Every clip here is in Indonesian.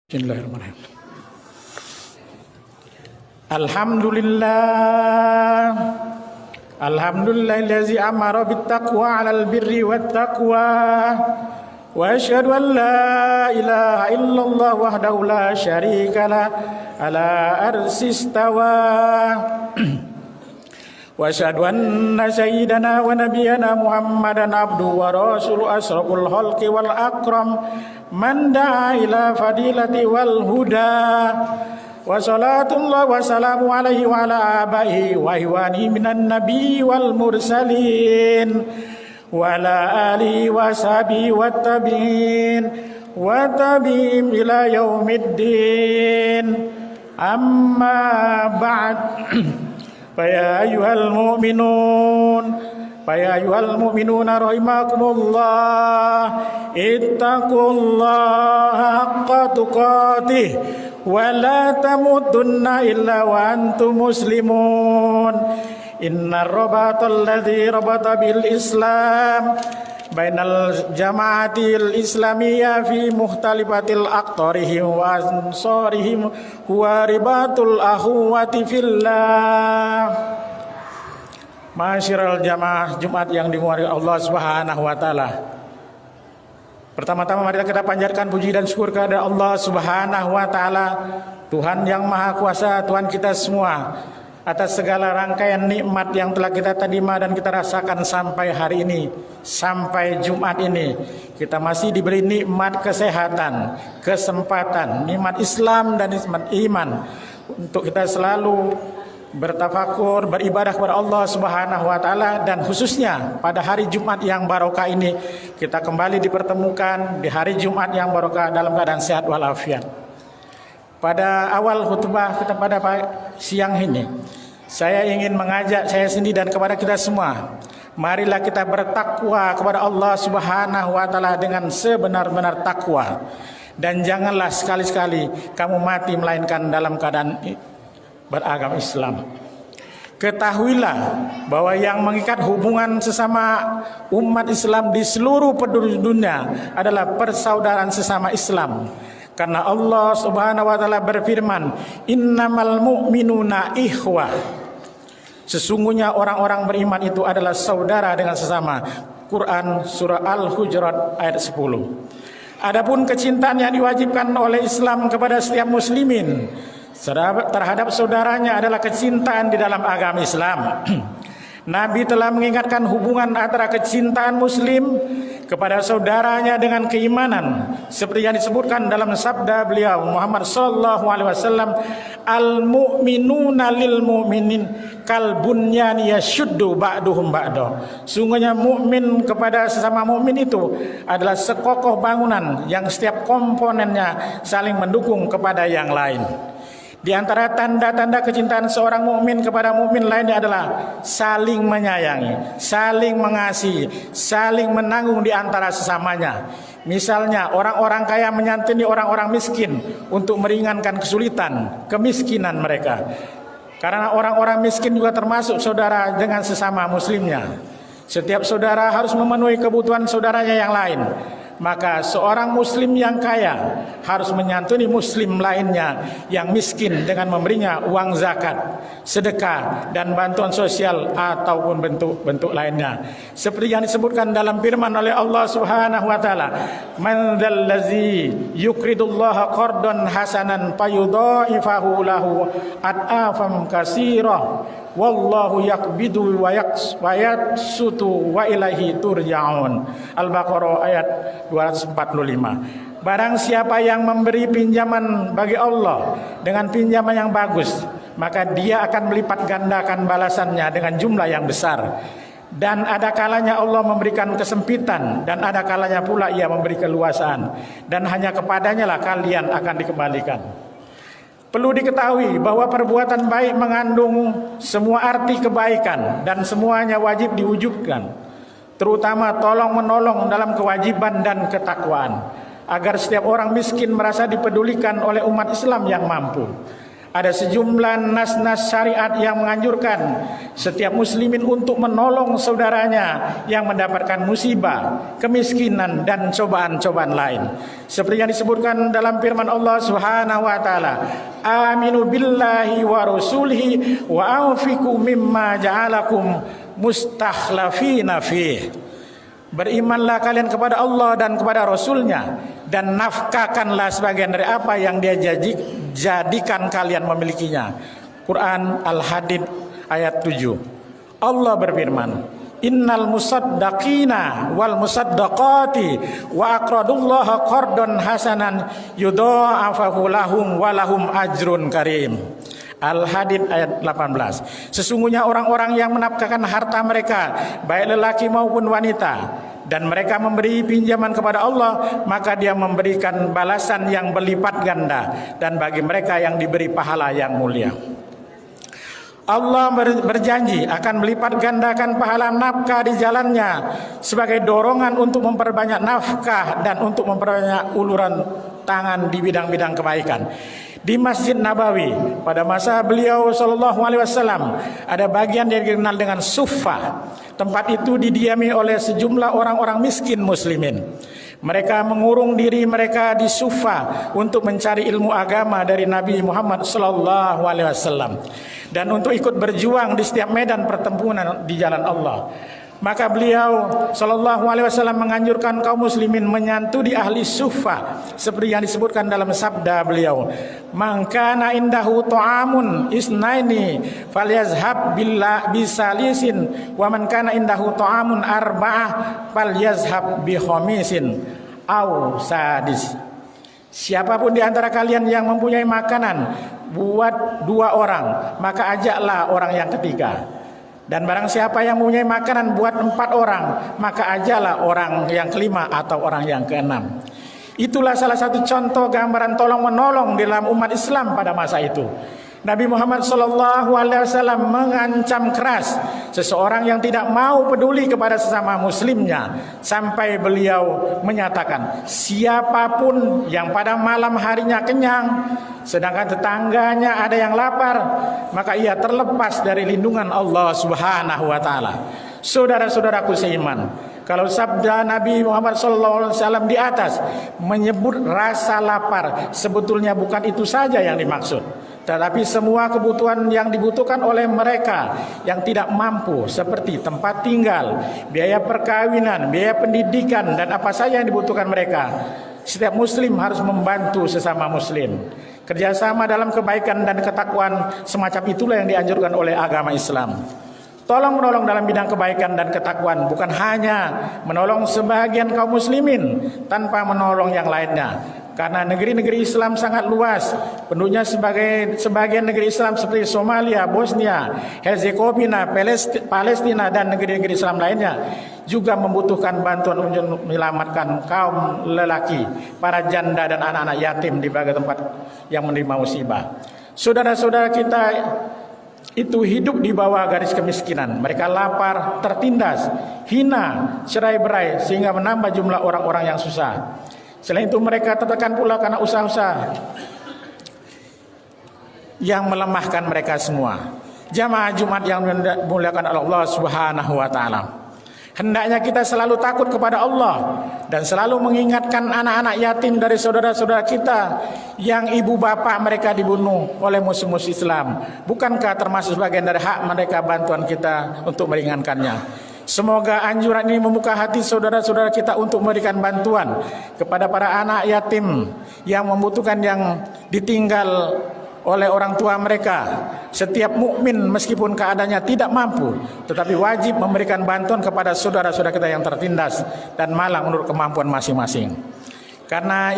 Bismillahirrahmanirrahim. Alhamdulillah. Alhamdulillahillazi amara bittaqwa 'alal birri wattaqwa. Wa asyhadu an la ilaha illallah wahdahu la syarikalah ala arsistawa. Wa asyhadu anna sayyidana wa nabiyyana Muhammadan abduhu wa rasuluhu asraful khalqi wal akram man da'a ila fadilati wal huda. Wa salatullah wa salamu alaihi wa ala abaihi wa iwani minan nabi wal mursalin wa ala alihi wa sahbihi wa tabi'in wa tabi'im ila yaumiddin. Amma ba'd. Faya ayyuhal mu'minuna rahimakumullah, ittaqullaha haqqa tuqatih wa la tamutunna illa wa antum muslimun. Innar rabatal ladzi rabata bil Islam bainal jama'atil islamiyya fi mukhtalifatil aqtarihim wa ansarihim huwa ribatul akhwati fillah. Masyiral jamaah Jumat yang dimuliakan Allah Subhanahu wa taala. Pertama-tama mari kita panjatkan puji dan syukur kepada Allah Subhanahu wa taala, Tuhan yang Maha Kuasa, Tuhan kita semua, atas segala rangkaian nikmat yang telah kita terima dan kita rasakan sampai hari ini, sampai Jumat ini. Kita masih diberi nikmat kesehatan, kesempatan, nikmat Islam dan nikmat iman untuk kita selalu bertafakur, beribadah kepada Allah Subhanahu wa taala, dan khususnya pada hari Jumat yang barokah ini kita kembali dipertemukan di hari Jumat yang barokah dalam keadaan sehat walafiat. Pada awal khutbah kita pada siang ini, saya ingin mengajak saya sendiri dan kepada kita semua, marilah kita bertakwa kepada Allah Subhanahu wa taala dengan sebenar-benar takwa, dan janganlah sekali-sekali kamu mati melainkan dalam keadaan beragama Islam. Ketahuilah bahwa yang mengikat hubungan sesama umat Islam di seluruh penjuru dunia adalah persaudaraan sesama Islam. Karena Allah Subhanahu wa taala berfirman, "Innamal mu'minuna ikhwah." Sesungguhnya orang-orang beriman itu adalah saudara dengan sesama. Quran surah Al-Hujurat ayat 10. Adapun kecintaan yang diwajibkan oleh Islam kepada setiap muslimin terhadap saudaranya adalah kecintaan di dalam agama Islam. Nabi telah mengingatkan hubungan antara kecintaan muslim kepada saudaranya dengan keimanan, seperti yang disebutkan dalam sabda beliau Muhammad sallallahu alaihi wasallam, al-mu'minuna lil mu'minin kal bunyani yashuddu ba'duhum ba'da. Sungguhnya mukmin kepada sesama mukmin itu adalah sekokoh bangunan yang setiap komponennya saling mendukung kepada yang lain. Di antara tanda-tanda kecintaan seorang mukmin kepada mukmin lainnya adalah saling menyayangi, saling mengasihi, saling menanggung di antara sesamanya. Misalnya orang-orang kaya menyantuni orang-orang miskin untuk meringankan kesulitan, kemiskinan mereka. Karena orang-orang miskin juga termasuk saudara dengan sesama muslimnya. Setiap saudara harus memenuhi kebutuhan saudaranya yang lain. Maka seorang muslim yang kaya harus menyantuni muslim lainnya yang miskin dengan memberinya uang zakat, sedekah, dan bantuan sosial ataupun bentuk-bentuk lainnya. Seperti yang disebutkan dalam firman oleh Allah Subhanahu wa taala, "Man dzallazi yuqridullaha qardan hasanan fayudha'ifahu lahu ad'afam katsira. Wallahu yakbidu wa yabsutu wa ilaihi turja'un." Al-Baqarah ayat 245. Barang siapa yang memberi pinjaman bagi Allah dengan pinjaman yang bagus, maka dia akan melipat gandakan balasannya dengan jumlah yang besar. Dan ada kalanya Allah memberikan kesempitan, dan ada kalanya pula ia memberi keluasaan, dan hanya kepadanya lah kalian akan dikembalikan. Perlu diketahui bahwa perbuatan baik mengandung semua arti kebaikan dan semuanya wajib diwujudkan, terutama tolong-menolong dalam kewajiban dan ketakwaan, agar setiap orang miskin merasa dipedulikan oleh umat Islam yang mampu. ada sejumlah nas-nas syariat yang menganjurkan setiap muslimin untuk menolong saudaranya yang mendapatkan musibah, kemiskinan dan cobaan-cobaan lain. Seperti yang disebutkan dalam firman Allah Subhanahu wa taala, "Aminu billahi wa rasulihi wa anfiqu mimma ja'alakum mustakhlafina fih." Berimanlah kalian kepada Allah dan kepada Rasulnya, dan nafkahkanlah sebagian dari apa yang Dia jadikan kalian memilikinya. Quran Al-Hadid ayat 7. Allah berfirman, "Innal musaddaqina wal musaddaqati wa aqradullaha qardan hasanan yudha'afahu lahum wa lahum ajrun karim." Al-Hadid ayat 18. Sesungguhnya orang-orang yang menafkahkan harta mereka, baik lelaki maupun wanita, dan mereka memberi pinjaman kepada Allah, maka Dia memberikan balasan yang berlipat ganda, dan bagi mereka yang diberi pahala yang mulia. Allah berjanji akan melipat gandakan pahala nafkah di jalannya sebagai dorongan untuk memperbanyak nafkah dan untuk memperbanyak uluran tangan di bidang-bidang kebaikan. Di Masjid Nabawi pada masa beliau sallallahu alaihi wasallam ada bagian yang dikenal dengan Suffah. Tempat itu didiami oleh sejumlah orang-orang miskin muslimin. Mereka mengurung diri mereka di Suffah untuk mencari ilmu agama dari Nabi Muhammad sallallahu alaihi wasallam dan untuk ikut berjuang di setiap medan pertempuran di jalan Allah. Maka beliau sallallahu alaihi wasallam menganjurkan kaum muslimin menyantuni ahli suffah seperti yang disebutkan dalam sabda beliau, "Man kana indahu ta'amun isnaini falyazhab bisalisin wa man kana indahu ta'amun arba'ah falyazhab bi khamisin aw sadis." Siapapun di antara kalian yang mempunyai makanan buat 2 orang, maka ajaklah orang yang ketiga. Dan barang siapa yang mempunyai makanan buat 4 orang, maka ajalah orang yang kelima atau orang yang keenam. Itulah salah satu contoh gambaran tolong menolong dalam umat Islam pada masa itu. Nabi Muhammad SAW mengancam keras seseorang yang tidak mau peduli kepada sesama muslimnya, sampai beliau menyatakan, siapapun yang pada malam harinya kenyang sedangkan tetangganya ada yang lapar, maka ia terlepas dari lindungan Allah Subhanahu wa taala. Saudara-saudaraku seiman, kalau sabda Nabi Muhammad SAW di atas menyebut rasa lapar, sebetulnya bukan itu saja yang dimaksud, tetapi semua kebutuhan yang dibutuhkan oleh mereka yang tidak mampu, seperti tempat tinggal, biaya perkawinan, biaya pendidikan, dan apa saja yang dibutuhkan mereka. Setiap muslim harus membantu sesama muslim. Kerjasama dalam kebaikan dan ketakwaan semacam itulah yang dianjurkan oleh agama Islam. Tolong menolong dalam bidang kebaikan dan ketakwaan bukan hanya menolong sebagian kaum muslimin tanpa menolong yang lainnya. Karena negeri-negeri Islam sangat luas, penduduknya sebagian negeri Islam seperti Somalia, Bosnia, Herzegovina, Palestina, dan negeri-negeri Islam lainnya juga membutuhkan bantuan untuk menyelamatkan kaum lelaki, para janda dan anak-anak yatim di berbagai tempat yang menerima musibah. Saudara-saudara kita itu hidup di bawah garis kemiskinan. Mereka lapar, tertindas, hina, cerai-berai, sehingga menambah jumlah orang-orang yang susah. Selain itu mereka tertekan pula karena usaha-usaha yang melemahkan mereka semua. Jamaah Jumat yang dimuliakan oleh Allah Subhanahu wa taala, hendaknya kita selalu takut kepada Allah dan selalu mengingatkan anak-anak yatim dari saudara-saudara kita yang ibu bapak mereka dibunuh oleh musuh-musuh Islam. Bukankah termasuk sebagian dari hak mereka bantuan kita untuk meringankannya? Semoga anjuran ini membuka hati saudara-saudara kita untuk memberikan bantuan kepada para anak yatim yang membutuhkan, yang ditinggal oleh orang tua mereka. Setiap mukmin meskipun keadaannya tidak mampu, tetapi wajib memberikan bantuan kepada saudara-saudara kita yang tertindas dan malang menurut kemampuan masing-masing. Karena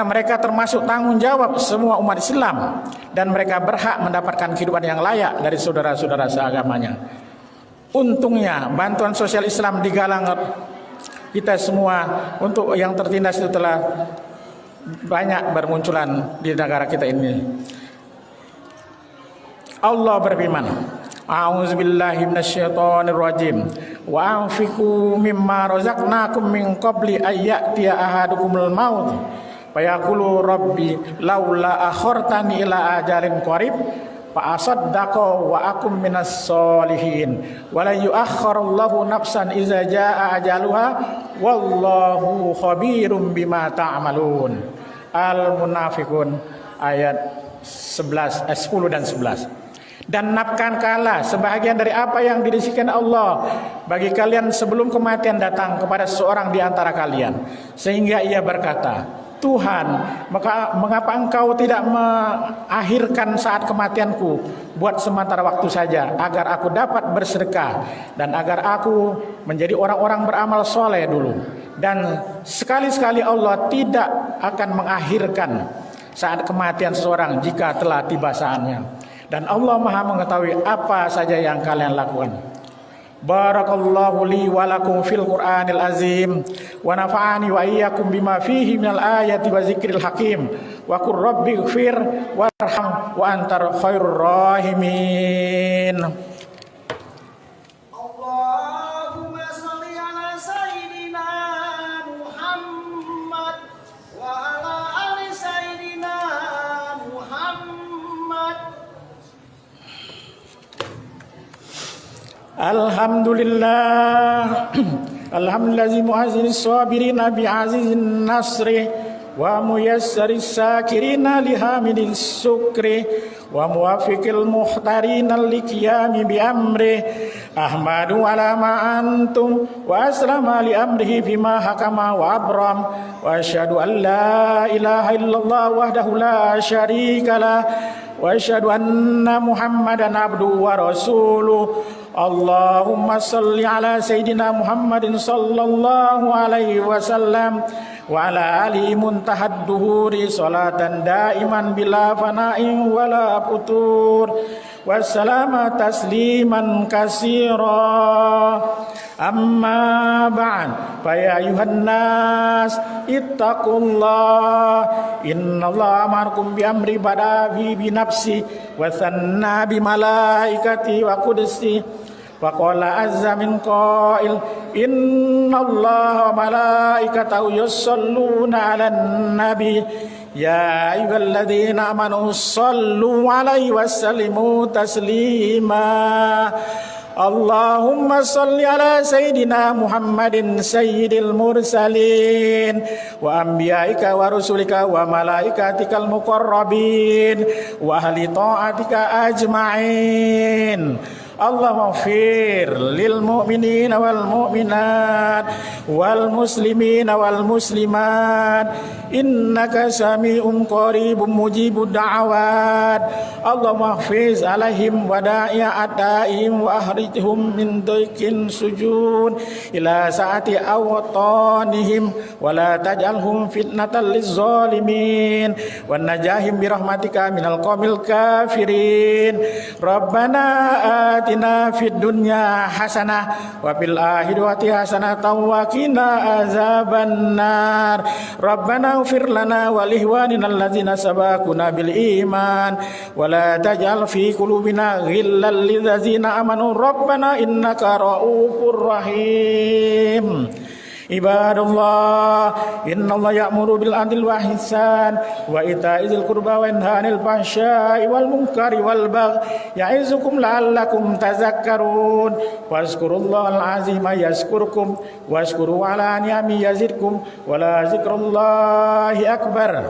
mereka termasuk tanggung jawab semua umat Islam dan mereka berhak mendapatkan kehidupan yang layak dari saudara-saudara seagamanya. Untungnya bantuan sosial Islam digalang kita semua untuk yang tertindas itu telah banyak bermunculan di negara kita ini. Allah berfirman, A'udzubillahi minasyaitonirrajim. Wa anfiqu mimma razaqnakum min qabli ayyatiya ahadukumul maut Fayaqulu rabbi laula akhartani ila ajalin qarib fa asaddaqa wa akum minas solihin wa la yu'akhkharullahu nafsan idza jaa ajaluha wallahu khabirum bima ta'malun. Al-Munafiqun ayat 10 dan 11. Dan nafkahkanlah sebahagian dari apa yang dirisikan Allah bagi kalian sebelum kematian datang kepada seseorang di antara kalian, sehingga ia berkata, Tuhan, mengapa engkau tidak mengakhirkan saat kematianku buat sementara waktu saja, agar aku dapat bersedekah dan agar aku menjadi orang-orang beramal soleh dulu. Dan sekali-sekali Allah tidak akan mengakhirkan saat kematian seseorang jika telah tiba saatnya. Dan Allah Maha mengetahui apa saja yang kalian lakukan. Barakallahu li wa lakum fil Qur'anil azim wa nafa'ani wa iyyakum bima fihi minal ayati wa zikril hakim wa qur rabbighfir warham wa antar khairur rahimin. Allahumma shalli ala sayyidina Muhammad wa ala ali sayyidina Muhammad. Alhamdulillah Alhamdulillahi mu'azzinis sabirina bi'azizin nasri wa muyassaris sakirina lihamidis sukri wa muwafiqil muhtarina liqiyami bi amri ahmadu ala ma antum wa aslama li amrihi bima hakama wa abram wa asyhadu an la ilaha illallah wahdahu la syarikalah wa asyhadu anna muhammadan abduhu wa rasuluh. Allahumma salli ala sayyidina Muhammadin sallallahu alaihi wasallam wa ala alihi muntahad duhuri salatan daiman bila fana'in wala futur wassalama tasliman kasira. Amma ba'd fa ya ayuhan nas ittaqullah innallaha amarakum bi amri bada'i bi nafsi wa sanna bi malaikati wa qudsi wa qala azza min qail innallaha wa malaikatahu yusholluna 'alan nabi ya ayyuhalladzina amanu shallu 'alaihi wa sallimu taslima. Allahumma salli ala sayyidina Muhammadin sayyidil mursalin wa anbiya'ika wa rusulika wa malaikatikal muqarrabin wa ahli ta'atika ajma'in. Allahumma fir lil mu'minina wal mu'minat wal muslimina wal muslimat innaka sami'un qaribun mujibud da'awat. Allahumma fiz alaihim wa da'iya ataihim wa ahrijhum min daikin sujud ila saati awtanihim wa la taj'alhum fitnatan lizzalimin wa najahim birahmatika minal qawmil kafirin. Rabbana atina fid dunya hasanah wa fil akhirati hasanah wa qina azabannar. Rabbana ighfir lana wa li ikhwanina allazina sabaquna bil iman wa la taj'al fi qulubina ghillan lil ladzina amanu rabbana innaka ra'ufur rahim. Ibadallah, innallaha ya'muru bil 'adli wal ihsan wa ita'i dzil qurba wa yanha 'anil fahsya'i wal munkari wal baghi ya'izukum la'allakum tadhakkarun. Wazkurullahal 'azima yazkurkum washkuru 'ala ni'ami yazidkum wa la dzikrullahi akbar.